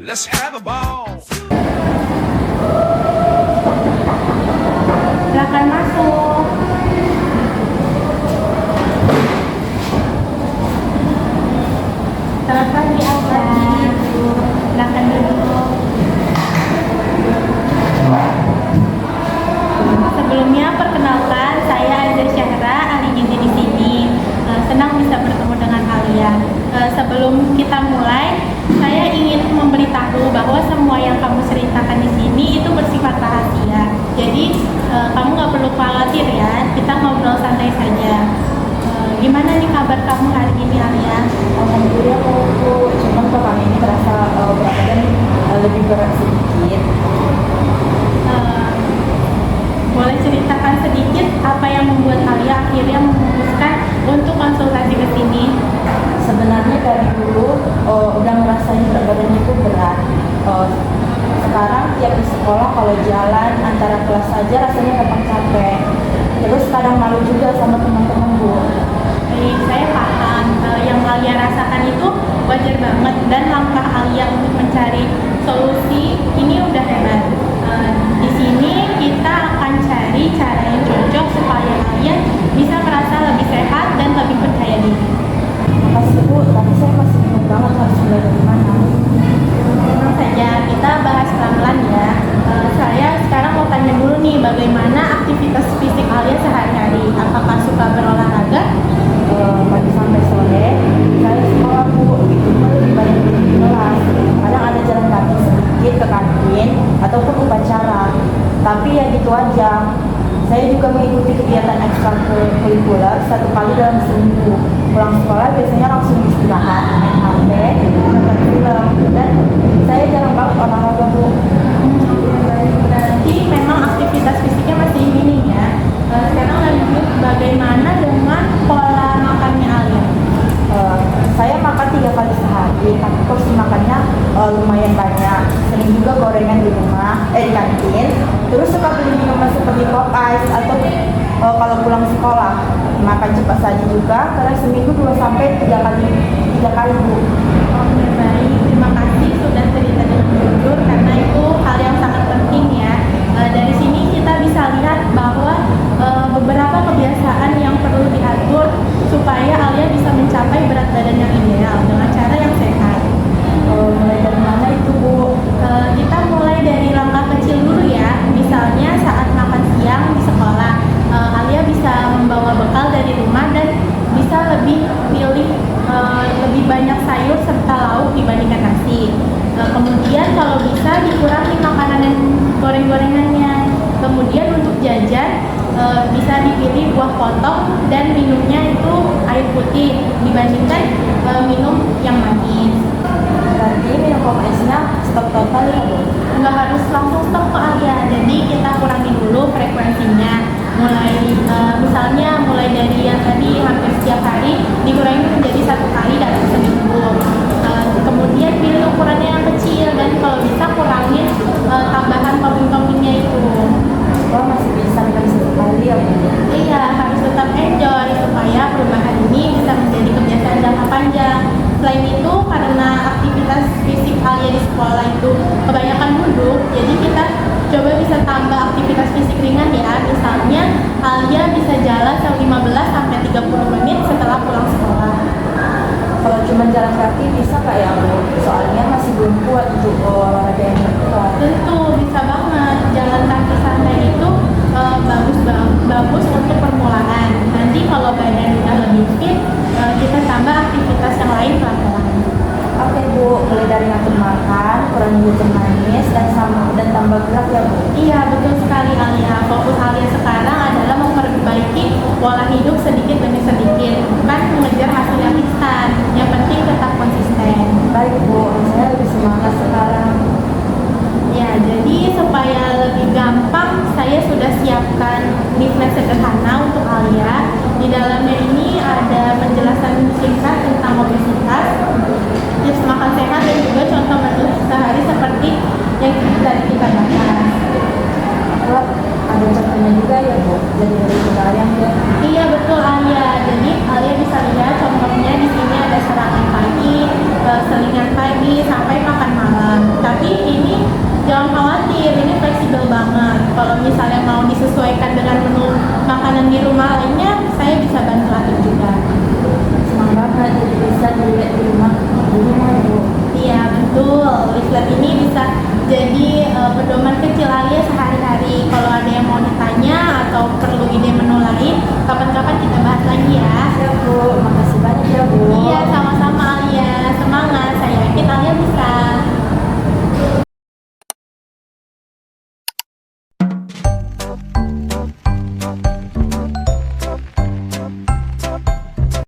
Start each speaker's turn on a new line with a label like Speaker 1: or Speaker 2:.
Speaker 1: Let's have a ball.
Speaker 2: Silakan masuk. Selamat pagi, Alfa. Silakan duduk. Sebelumnya perkenalkan, saya Aza Syahra, ahli gizi di sini. Senang bisa bertemu dengan kalian. Sebelum kita mulai, saya ingin memberitahu bahwa semua yang kamu ceritakan di sini itu bersifat rahasia. Jadi kamu nggak perlu khawatir ya. Kita ngobrol santai saja. Gimana nih kabar kamu hari ini, Alia?
Speaker 3: Alhamdulillah aku cuma kami ini terasa berat badan lebih berat sedikit.
Speaker 2: Boleh ceritakan sedikit apa yang membuat Alia akhirnya memutuskan untuk konsultasi ke sini?
Speaker 3: Sebenarnya dari dulu udah ngerasain berat badannya itu berat. Sekarang tiap di sekolah kalau jalan antara kelas saja rasanya gampang capek. Terus kadang malu juga sama teman-teman, Bu.
Speaker 2: Baik, saya paham. Yang Alia rasakan itu wajar banget, dan langkah Alia untuk mencari solusi ini udah hebat. Di sini kita akan cari cara yang cocok supaya Alia bisa merasa lebih sehat dan lebih percaya diri.
Speaker 3: Makasih, Bu, tapi saya masih bingung banget harus mulai dari mana.
Speaker 2: Tenang saja, kita bahas pelan-pelan ya. Saya sekarang mau tanya dulu nih, bagaimana aktivitas fisik Alia sehari-hari? Apakah suka berolahraga?
Speaker 3: Pagi sampai sore saya sekolah, Bu, itu pun lebih banyak di kelas. Kadang ada jalan kaki sedikit ke kantin ataupun upacara, tapi ya gitu aja. Saya juga mengikuti kegiatan ekstrakurikuler 1 kali dalam seminggu. Pulang sekolah biasanya langsung istirahat, main HP, nonton film, dan saya jarang banget olahraga, Bu.
Speaker 2: Berarti memang aktivitas fisiknya masih minim ya. Sekarang lanjut, bagaimana dengan pola makannya Alia?
Speaker 3: Saya makan 3 kali sehari, tapi porsi makannya lumayan banyak. Sering juga gorengan di rumah, di kantin. Terus suka beli minuman seperti pop ice atau kalau pulang sekolah makan cepat saja juga. Karena seminggu 2 sampai 3 kali, Bu.
Speaker 2: Oke, baik. Terima kasih sudah cerita dengan jujur, karena itu hal yang sangat penting ya. Dari sini kita bisa lihat bahwa beberapa kebiasaan yang perlu diatur supaya Alia bisa mencapai berat badan yang ideal dengan cara yang sehat.
Speaker 3: Mulai dari mana itu, Bu?
Speaker 2: Kita mulai dari langkah kecil dulu ya. Misalnya saat makan siang di sekolah, Alia bisa membawa bekal dari rumah dan bisa lebih pilih lebih banyak sayur serta lauk dibandingkan nasi. Kemudian kalau bisa dikurangi makanan dan goreng-gorengannya. Kemudian untuk jajan bisa dipilih buah potong dan minumnya itu air putih dibandingkan minum yang manis.
Speaker 3: Berarti minum pop ice-nya stop total ya, Bu?
Speaker 2: Nggak harus langsung stop ke Alia, jadi kita kurangi dulu frekuensinya. Misalnya mulai dari yang tadi hampir setiap hari dikurangi menjadi 1 kali dalam seminggu. Kemudian pilih ukurannya yang kecil, dan kalau bisa kurangin tambahan topping-toppingnya itu.
Speaker 3: Wah, masih bisa dari 1 kali ya, Bu?
Speaker 2: Iya, harus tetap enjoy supaya perubahan ini bisa menjadi kebiasaan jangka panjang. Selain itu, karena aktivitas fisik Alia di sekolah itu kebanyakan duduk, jadi kita coba bisa tambah aktivitas fisik ringan ya. Misalnya Alia bisa jalan 15-30 menit setelah pulang sekolah.
Speaker 3: Kalau cuma jalan kaki bisa nggak ya, Bu? Soalnya masih belum kuat untuk olahraga yang berat.
Speaker 2: Tentu bisa banget. Jalan kaki santai itu bagus untuk permulaan. Nanti kalau badan udah lebih fit, kita tambah aktivitas yang lain pelan-pelan.
Speaker 3: Oke, Bu, mulai dari ngatur makan, kurangi jajan manis, dan tambah gerak ya, Bu?
Speaker 2: Iya, betul sekali Alia. Fokus Alia sekarang adalah memperbaiki pola hidup sedikit demi sedikit, bukan mengejar hasil yang instan. Yang penting tetap konsisten.
Speaker 3: Baik, Bu, saya lebih semangat sekarang.
Speaker 2: Ya, jadi supaya lebih gampang, saya sudah siapkan leaflet sederhana untuk Alia. Di dalamnya ini ada penjelasan singkat tentang obesitas, tips makan sehat, dan juga contoh menu sehari seperti yang tadi kita bahas.
Speaker 3: Wah, ada contohnya juga ya, Bu? Jadi lebih kebayang ya.
Speaker 2: Iya, betul Alia. Jadi Alia bisa lihat contohnya di sini ada serangan pagi, selingan pagi, sampai makan malam. Kalau misalnya mau disesuaikan dengan menu makanan di rumah lainnya,